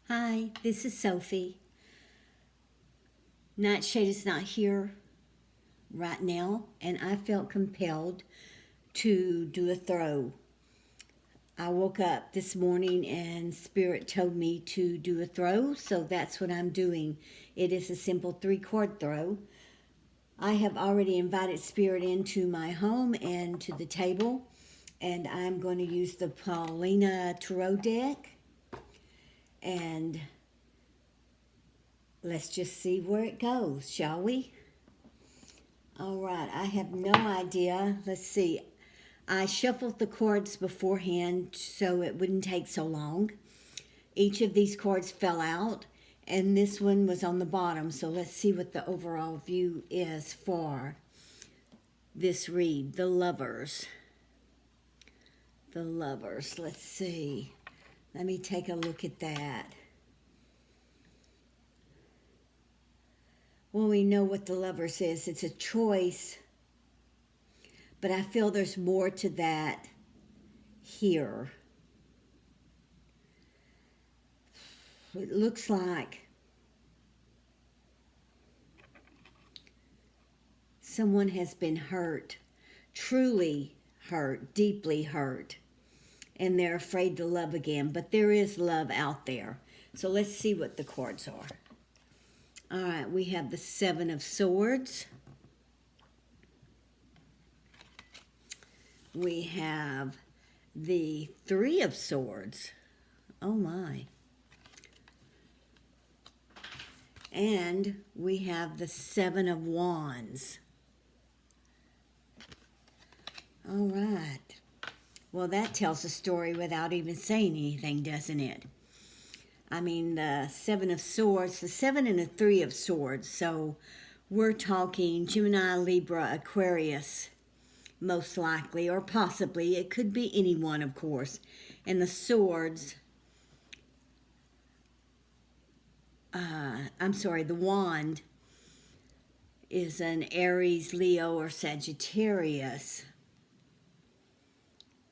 Hi, this is Sophie. NightShade is not here right now, and I felt compelled to do a throw. I woke up this morning and Spirit told me to do a throw, so that's what I'm doing. It is a simple 3-chord throw. I have already invited Spirit into my home and to the table, and I'm going to use the Paulina Tarot deck, and let's just see where it goes, shall we? All right, I have no idea. Let's see. I shuffled the cards beforehand so it wouldn't take so long. Each of these cards fell out, and this one was on the bottom. So let's see what the overall view is for this read. The Lovers. The Lovers. Let's see. Let me take a look at that. Well, we know what the Lovers is. It's a choice. But I feel there's more to that here. It looks like someone has been hurt, truly hurt, deeply hurt, and they're afraid to love again. But there is love out there. So let's see what the cards are. All right, we have the 7 of Swords. We have the 3 of Swords. Oh my. And we have the 7 of Wands. All right. Well, that tells a story without even saying anything, doesn't it? I mean, the 7 of Swords, the 7 and the 3 of Swords. So we're talking Gemini, Libra, Aquarius, most likely, or possibly. It could be anyone, of course. And the Swords, the Wand is an Aries, Leo, or Sagittarius.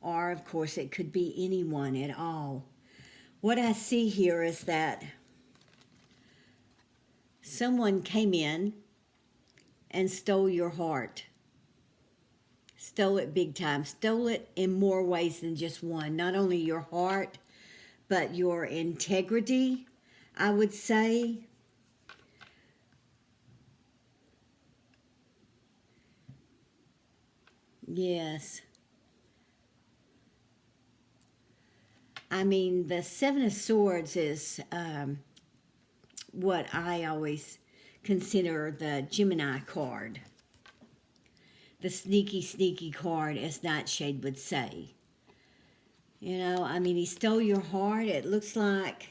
Or, of course, it could be anyone at all. What I see here is that someone came in and stole your heart. Stole it big time. Stole it in more ways than just one. Not only your heart, but your integrity, I would say. Yes. I mean, the 7 of Swords is what I always consider the Gemini card. The sneaky, sneaky card, as NightShade would say. You know, I mean, he stole your heart. It looks like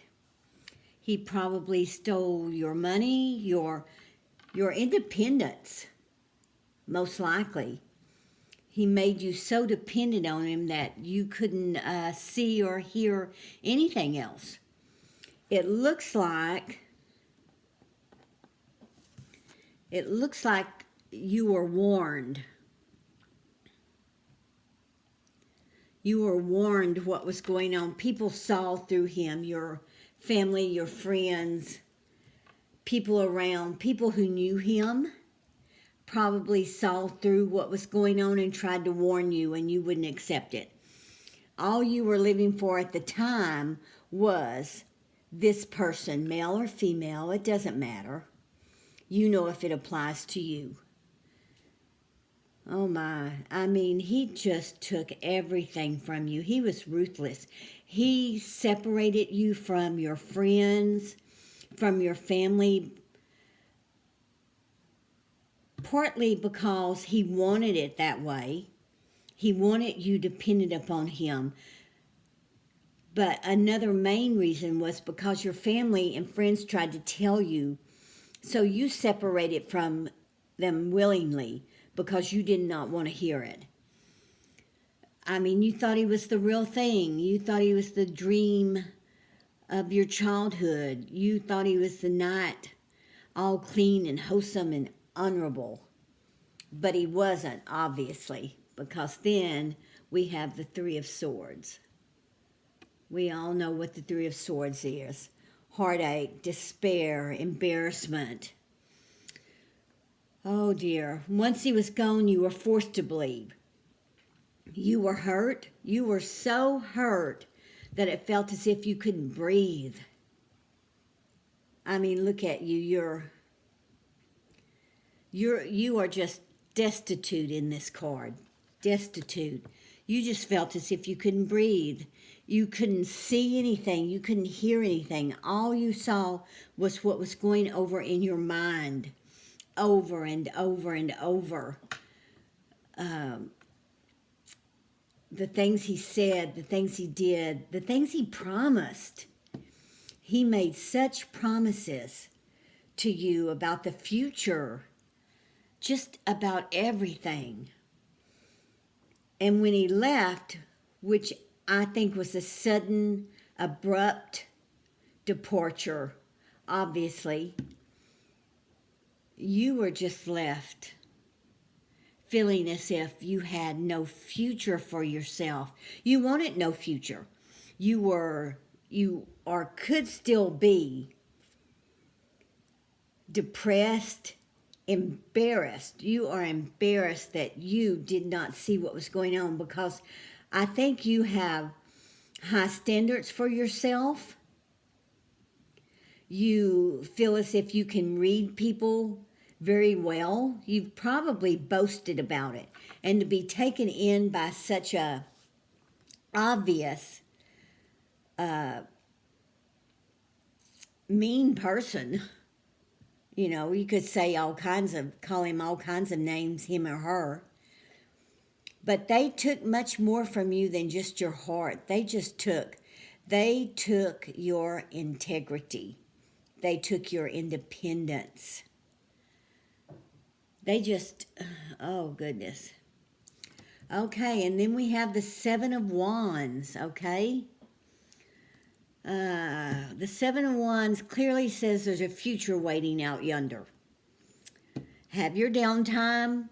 he probably stole your money, your independence, most likely. He made you so dependent on him that you couldn't see or hear anything else. It looks like you were warned. You were warned what was going on. People saw through him, your family, your friends, people around, people who knew him probably saw through what was going on and tried to warn you, and you wouldn't accept it. All you were living for at the time was this person, male or female, it doesn't matter. You know if it applies to you. Oh my, I mean, he just took everything from you. He was ruthless. He separated you from your friends, from your family, partly because he wanted it that way. He wanted you dependent upon him. But another main reason was because your family and friends tried to tell you. So you separated from them willingly because you did not want to hear it. I mean, you thought he was the real thing. You thought he was the dream of your childhood. You thought he was the knight, all clean and wholesome and honorable. But he wasn't, obviously, because then we have the 3 of Swords. We all know what the 3 of Swords is. heartache, despair, embarrassment. Oh dear. Once he was gone, you were forced to believe. You were hurt. You were so hurt that it felt as if you couldn't breathe. I mean, look at you. You are just destitute in this card. Destitute. You just felt as if you couldn't breathe. You couldn't see anything. You couldn't hear anything. All you saw was what was going over in your mind, over and over and over. The things he said, the things he did, the things he promised. He made such promises to you about the future, just about everything. And when he left, which I think was a sudden, abrupt departure, obviously, you were just left feeling as if you had no future for yourself. You wanted no future. You could still be depressed, embarrassed. You are embarrassed that you did not see what was going on, because I think you have high standards for yourself. You feel as if you can read people very well. You've probably boasted about it. And to be taken in by such a obvious, mean person, you could say call him all kinds of names, him or her. But they took much more from you than just your heart. They took your integrity. They took your independence. Oh goodness. Okay, and then we have the Seven of Wands, okay? The Seven of Wands clearly says there's a future waiting out yonder. Have your downtime.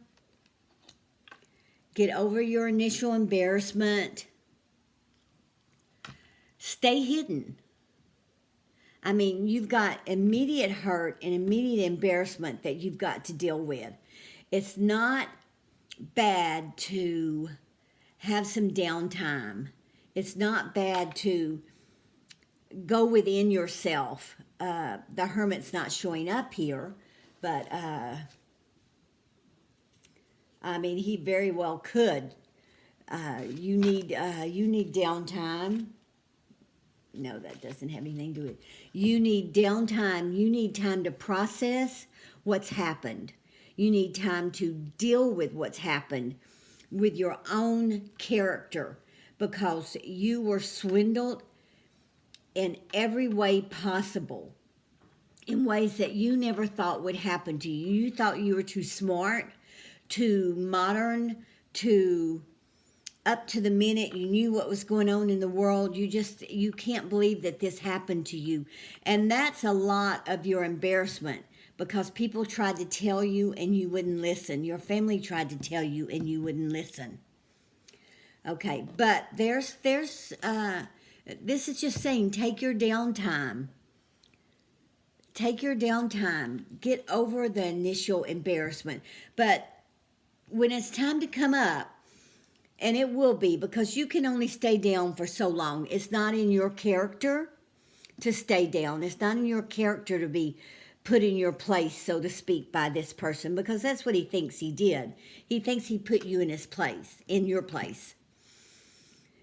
Get over your initial embarrassment. Stay hidden. I mean, you've got immediate hurt and immediate embarrassment that you've got to deal with. It's not bad to have some downtime. It's not bad to go within yourself. The Hermit's not showing up here, but I mean, he very well could. You need downtime. No, that doesn't have anything to do with it. You need downtime. You need time to process what's happened. You need time to deal with what's happened with your own character, because you were swindled in every way possible, in ways that you never thought would happen to you. You thought you were too smart, too modern, too up to the minute. You knew what was going on in the world. You can't believe that this happened to you. And that's a lot of your embarrassment, because people tried to tell you and you wouldn't listen. Your family tried to tell you and you wouldn't listen. Okay, but this is just saying, take your downtime. Take your downtime. Get over the initial embarrassment. But when it's time to come up, and it will be, because you can only stay down for so long. It's not in your character to stay down. It's not in your character to be put in your place, so to speak, by this person, because that's what he thinks he did. He thinks he put you in his place, in your place.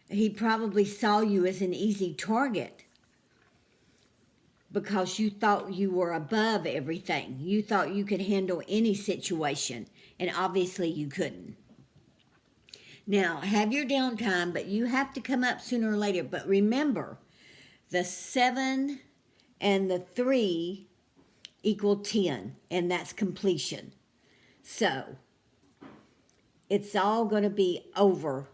He probably saw you as an easy target because you thought you were above everything. You thought you could handle any situation, and obviously you couldn't. Now, have your downtime, but you have to come up sooner or later. But remember, the 7 and the 3 equal 10, and that's completion. So, it's all going to be over,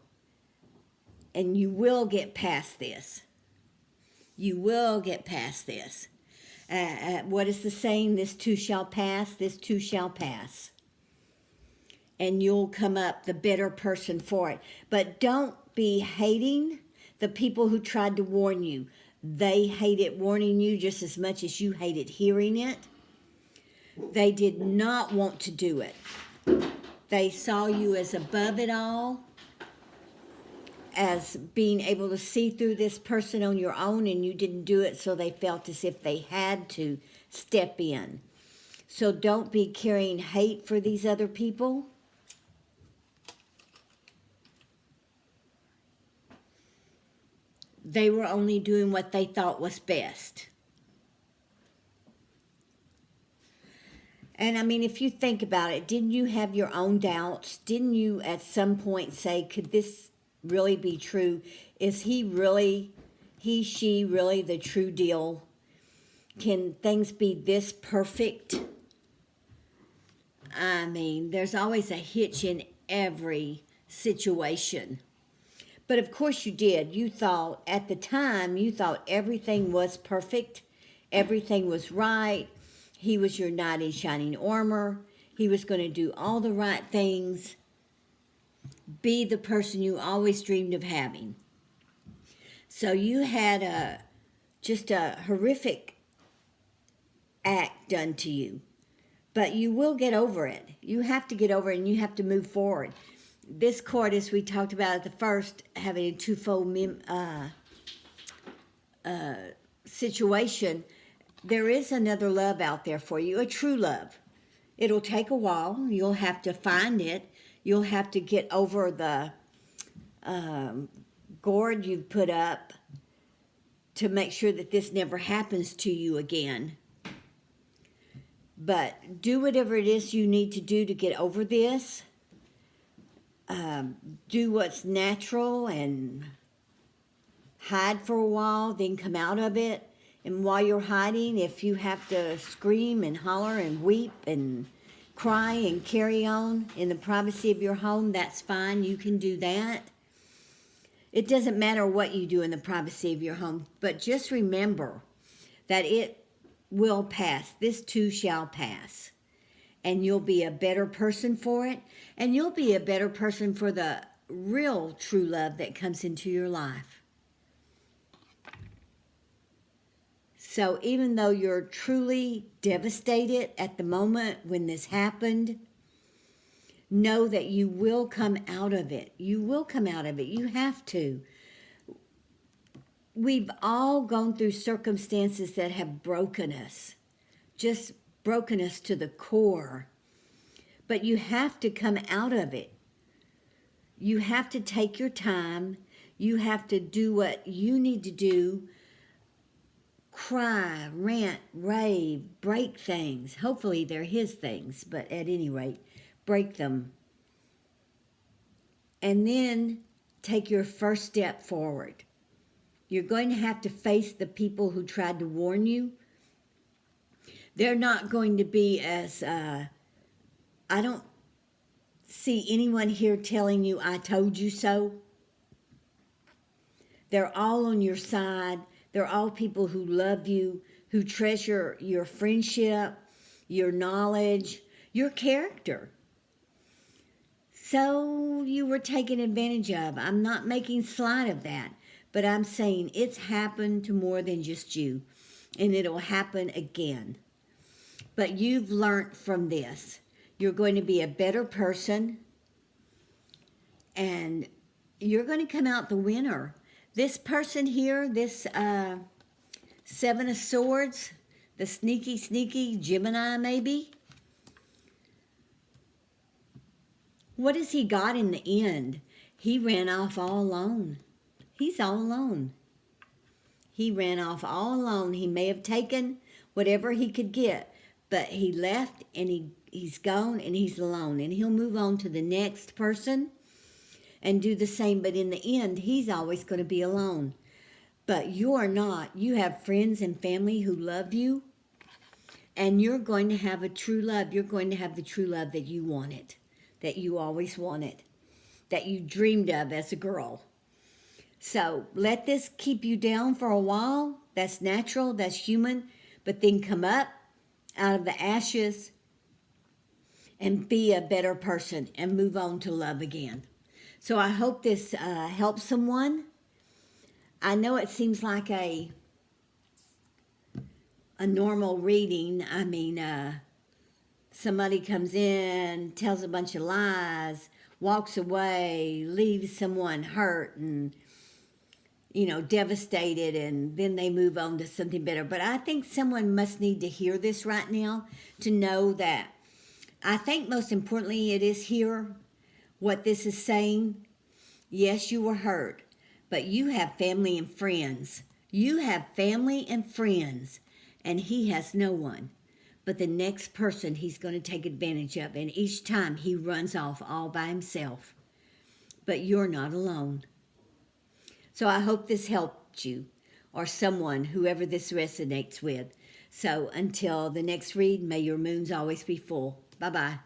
and you will get past this. You will get past this. What is the saying? This too shall pass, this too shall pass. And you'll come up the better person for it. But don't be hating the people who tried to warn you. they hated warning you just as much as you hated hearing it. They did not want to do it. They saw you as above it all, as being able to see through this person on your own, and you didn't do it, so they felt as if they had to step in. So don't be carrying hate for these other people. They were only doing what they thought was best. And I mean, if you think about it, didn't you have your own doubts? Didn't you at some point say, could this really be true? Is he, she really the true deal? Can things be this perfect? I mean, there's always a hitch in every situation. But of course you did. You thought, at the time, you thought everything was perfect. Everything was right. He was your knight in shining armor. He was going to do all the right things. Be the person you always dreamed of having. So you had just a horrific act done to you. But you will get over it. You have to get over it, and you have to move forward. This card, as we talked about at the first, having a twofold situation, there is another love out there for you, a true love. It'll take a while. You'll have to find it. You'll have to get over the guard you've put up to make sure that this never happens to you again. But do whatever it is you need to do to get over this. Do what's natural and hide for a while, then come out of it. And while you're hiding, if you have to scream and holler and weep and cry and carry on in the privacy of your home, that's fine. You can do that. It doesn't matter what you do in the privacy of your home, but just remember that it will pass. This too shall pass. And you'll be a better person for it. And you'll be a better person for the real true love that comes into your life. So even though you're truly devastated at the moment when this happened, know that you will come out of it. You will come out of it. You have to. We've all gone through circumstances that have broken us. Just broken us to the core. But you have to come out of it. You have to take your time. You have to do what you need to do. Cry, rant, rave, break things. Hopefully they're his things, but at any rate, break them. And then take your first step forward. You're going to have to face the people who tried to warn you. They're not going to be as, I don't see anyone here telling you, I told you so. They're all on your side. They're all people who love you, who treasure your friendship, your knowledge, your character. So you were taken advantage of. I'm not making slight of that, but I'm saying it's happened to more than just you, and it'll happen again. But you've learned from this. You're going to be a better person, and you're going to come out the winner. This person here, this Seven of Swords, the sneaky Gemini maybe. What has he got in the end? He ran off all alone. He's all alone. He ran off all alone. He may have taken whatever he could get, but he left and he's gone and he's alone. And he'll move on to the next person and do the same, but in the end, he's always going to be alone. But you are not. You have friends and family who love you, and you're going to have a true love. You're going to have the true love that you wanted, that you always wanted, that you dreamed of as a girl. So let this keep you down for a while. That's natural, that's human, but then come up out of the ashes and be a better person and move on to love again. So I hope this helps someone. I know it seems like a a normal reading. I mean, somebody comes in, tells a bunch of lies, walks away, leaves someone hurt and, devastated, and then they move on to something better. But I think someone must need to hear this right now to know that I think most importantly it is here what this is saying. Yes, you were hurt, but you have family and friends. You have family and friends, and he has no one but the next person he's going to take advantage of. And each time he runs off all by himself. But you're not alone. So I hope this helped you or someone, whoever this resonates with. So until the next read, may your moons always be full. Bye-bye.